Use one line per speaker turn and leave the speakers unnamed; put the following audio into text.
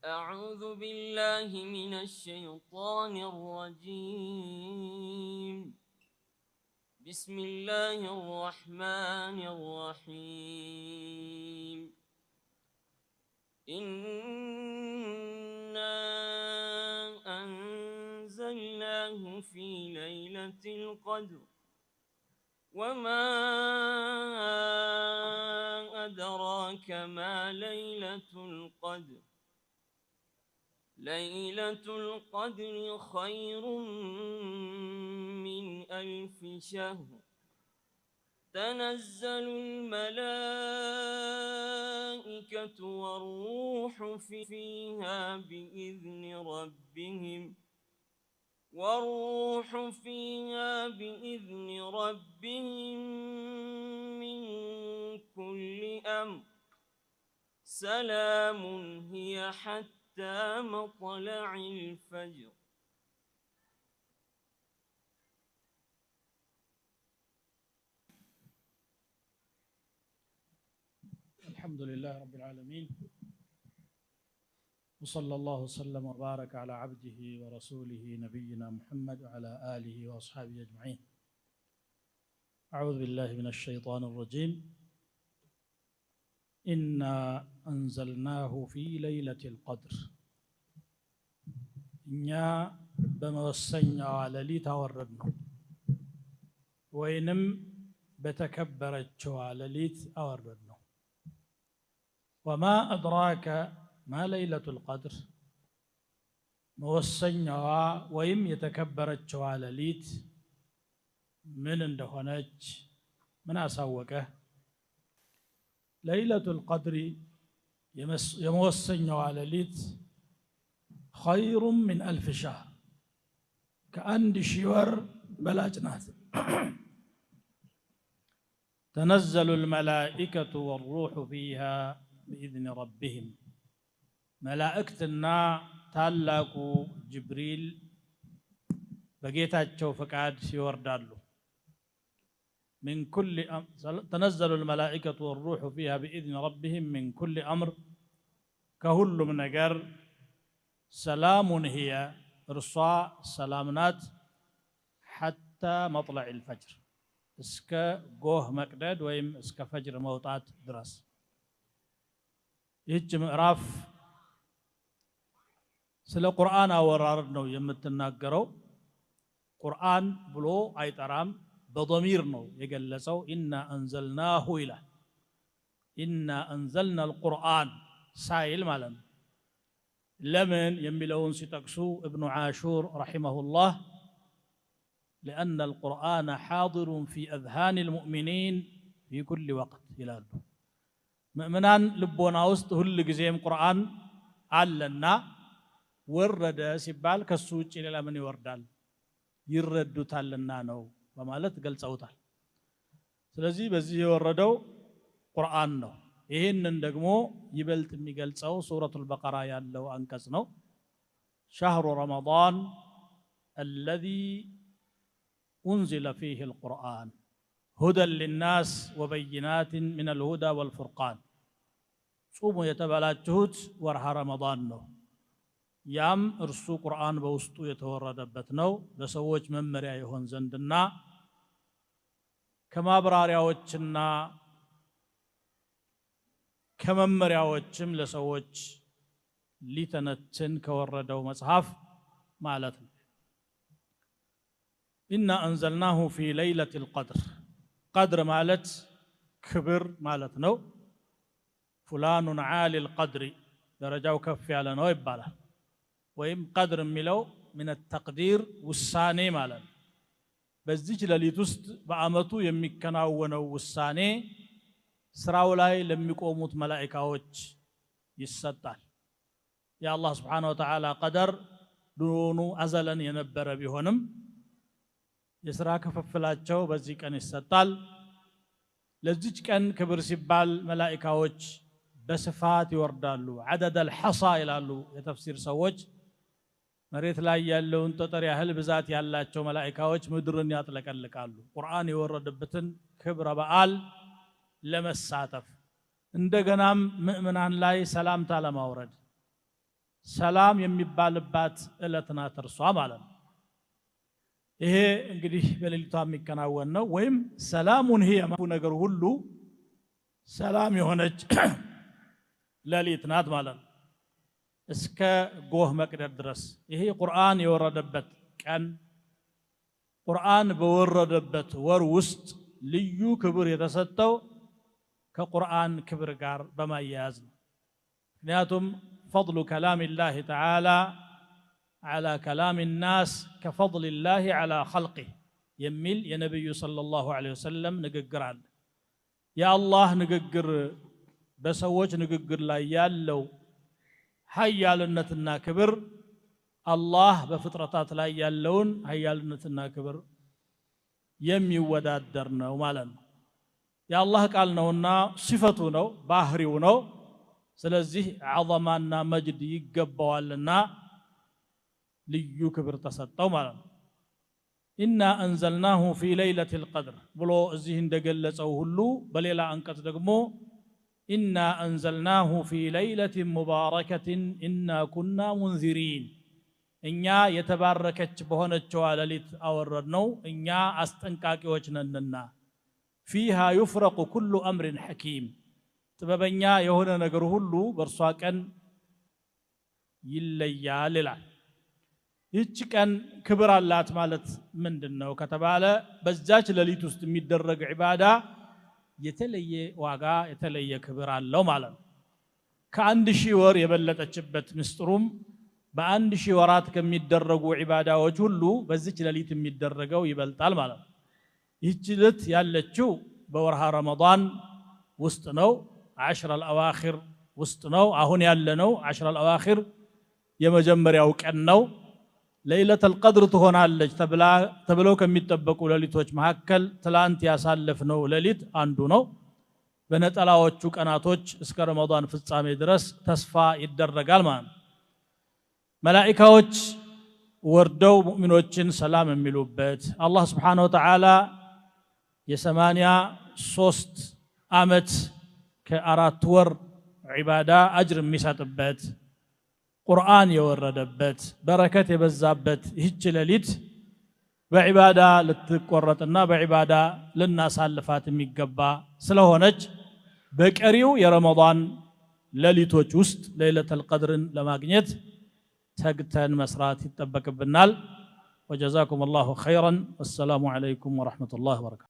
أعوذ بالله من الشيطان الرجيم. بسم الله الرحمن الرحيم. إنا أنزلناه في ليلة القدر وما أدراك ما ليلة القدر. ليلة القدر خير من 1000 شهر. تنزل الملائكة والروح فيها بإذن ربهم من كل أمر. سلام هي حتى مطلع الفجر.
الحمد لله رب العالمين، وصلى الله وسلم وبارك على عبده ورسوله نبينا محمد وعلى آله وأصحابه أجمعين. أعوذ بالله من الشيطان الرجيم. إنا أنزلناه في ليلة القدر. إنيا بموسنيا لليت أوردنا وينم بتكبرت لليت أوردنا. وما أدراك ما ليلة القدر. موسنيا ويم يتكبرت لليت من اندهونج من أسوكه. ليلة القدر يموسنيا لليت خير من 1000 شهر. كأند شيور بلاجنات. تنزل الملائكة والروح فيها بإذن ربهم. ملائكتنا تالاكو جبريل بقيتاتشو فقاد يوردالو من كل تنزل الملائكة والروح فيها بإذن ربهم من كل أمر. كهل من نجر سلام هي رصاء سلامنات حتى مطلع الفجر. اسك جوه مقدد ويم اسك فجر موطات درس. يج مقراف سلا قرآن أورارد نو يمتناقرو. قرآن بلو أيترام بضمير نو يقلسو إنا أنزلناه إلى إنا أنزلنا القرآن سائل مالا. لمن يملون ستكسو ابن عاشور رحمه الله لأن القرآن حاضر في أذهان المؤمنين في كل وقت هلاله. مؤمنان لبونا وسط هل جزيم قرآن علنا ورد سبال كسوچ إلى من يوردال يردو تالنا نو بمالت قل صوتال. سلزي بزي وردو قرآن نو. ይህንን ደግሞ ይበልጥ የሚገልጸው ሱረቱል በቀራ ያለው አንቀጽ ነው። شهر رمضان الذي أنزل فيه القرآن هدى للناس وبينات من الهدى والفرقان. ጾሙ የተባላችሁት ወርሃ ረመዳን ነው። ያም እርሱ ቁርአን በውስጡ የተወረደበት ነው ለሰዎች መመሪያ ይሆን ዘንድና ከማብራሪያዎችና ከመመሪያዎችም ለሰዎች ሊተነትን ከወረደው መጽሐፍ ማለት ነው። إنا أنزلناه في ليلة القدر. قدر مالت كبر مالت نو. فلان عالي القدر درجاو كف على نو يبالا. ويم قدر ملو من التقدير والساني مالت. بزيج لليتوست بأمتو يمكناونو والساني ስራው ላይ ለሚቆሙት መላእክቶች ይሰጣል። የአላህ Subhanahu Wa Ta'ala ቀደር ድሮኑ አዘለን የነበረ ቢሆንም የሥራ ክፍፍላቸው በዚህ ቀን ይሰጣል። ለዚች ቀን ክብር ሲባል መላእክቶች በስፋት ይወርዳሉ። عدد الحصى ይላሉ የተፍሲር ሰዎች። መሬት ላይ ያለውን ጠጠር ያህል ብዛት ያላቸው መላእክቶች ምድርን ያጥለቀልቃሉ። ቁርአን የወረደበትን ክብረ በዓል ለመሳተፍ እንደገናም ምእመናን ላይ ሰላምታ ለማውረድ ሰላም የሚባልባት እለት ናት እርሷ ማለት ነው። ይሄ እንግዲህ በሌሊቷ የሚከናወን ነው። ወይም ሰላሙን هي ነገር ሁሉ ሰላም የሆነች ሌሊት ናት ማለት ነው እስከ ጎህ መቅደድ ድረስ። ይሄ ቁርአን የወረደበት ቀን ቁርአን በወረደበት ወር ውስጥ ልዩ ክብር የተሰጠው ከቁርአን ክብር ጋር በማያያዝ ነው። ምክንያቱም فضل كلام الله تعالى على كلام الناس كفضل الله على خلقه يميل يا نبي صلى الله عليه وسلم نغغر አለ የአላህ ንግግር በሰዎች ንግግር ላይ ያለው ኃያልነትና ክብር አላህ በፍጥረታት ላይ ያለውን ኃያልነትና ክብር የሚወዳደር ነው ማለት ነው። የአላህ ቃል ነውና ሲፈቱ ነው ባህሪው ነው። ስለዚህ ዐዘማና መጅድ ይገባዋልና ልዩ ክብር ተሰጠው ማለት ነው። ኢና አንዘልናሁ ፊ ለይለቲል ቀድር ብሎ እዚህ እንደገለጸው ሁሉ በሌላ አንቀጽ ደግሞ ኢና አንዘልናሁ ፊ ለይለቲን ሙባረከቲን ኢና ኩና ሙንዚሪን እኛ የተባረከች በሆነችው ሌሊት አወረድነው እኛ አስጠንቃቂዎች ነንና ፊሃ ዩፍረቁ ኩሉ አምሪን ሐኪም ጥበበኛ የሆነ ነገር ሁሉ በእርሷ ቀን ይለያል ይላል። ይህች ቀን ክብር አላት ማለት ምንድነው ከተባለ በዛች ሌሊት ውስጥ የሚደረግ ዒባዳ የተለየ ዋጋ የተለየ ክብር አለው ማለት ነው። ከአንድ ሺህ ወር የበለጠችበት ምስጥሩም በአንድ ሺህ ወራት ከሚደረጉ ዒባዳዎች ሁሉ በዚች ሌሊት የሚደረገው ይበልጣል ማለት ነው። ይህች ሌሊት ያለችው በወርሃ ረመዳን ውስጥ ነው። عشر الأواخر ውስጥ ነው። አሁን ያለነው 10 الأواخر የመጀመሪያው ቀን ነው። ለይለቱል ቀድር ትሆናለች ተብለው ከሚጠበቁ ሌሊቶች መካከል ትላንት ያሳለፍነው ሌሊት አንዱ ነው። በነጠላዎቹ ቀናቶች እስከ ረመዳን ፍጻሜ ድረስ ተስፋ ይደረጋል ማለት ነው። መላእክቶች ወርደው ሙእሚኖችን ሰላም የሚሉበት አላህ Subhanahu Wa Ta'ala የ83 ዓመት ከአራት ወር ዒባዳ አጅር የሚሰጥበት ቁርአን የወረደበት በረከት የበዛበት ይህች ሌሊት በዒባዳ ልትቆረጥና በዒባዳ ልናሳልፋት የሚገባ ስለሆነች በቀሪው የረመዳን ሌሊቶች ውስጥ ለይለቱል ቀድርን ለማግኘት ተግተን መስራት ይጠበቅብናል። ወጀዛኩም አላሁ ኸይራን። ወሰላሙ ዐለይኩም ወረሕመቱላሂ ወበረካቱሁ።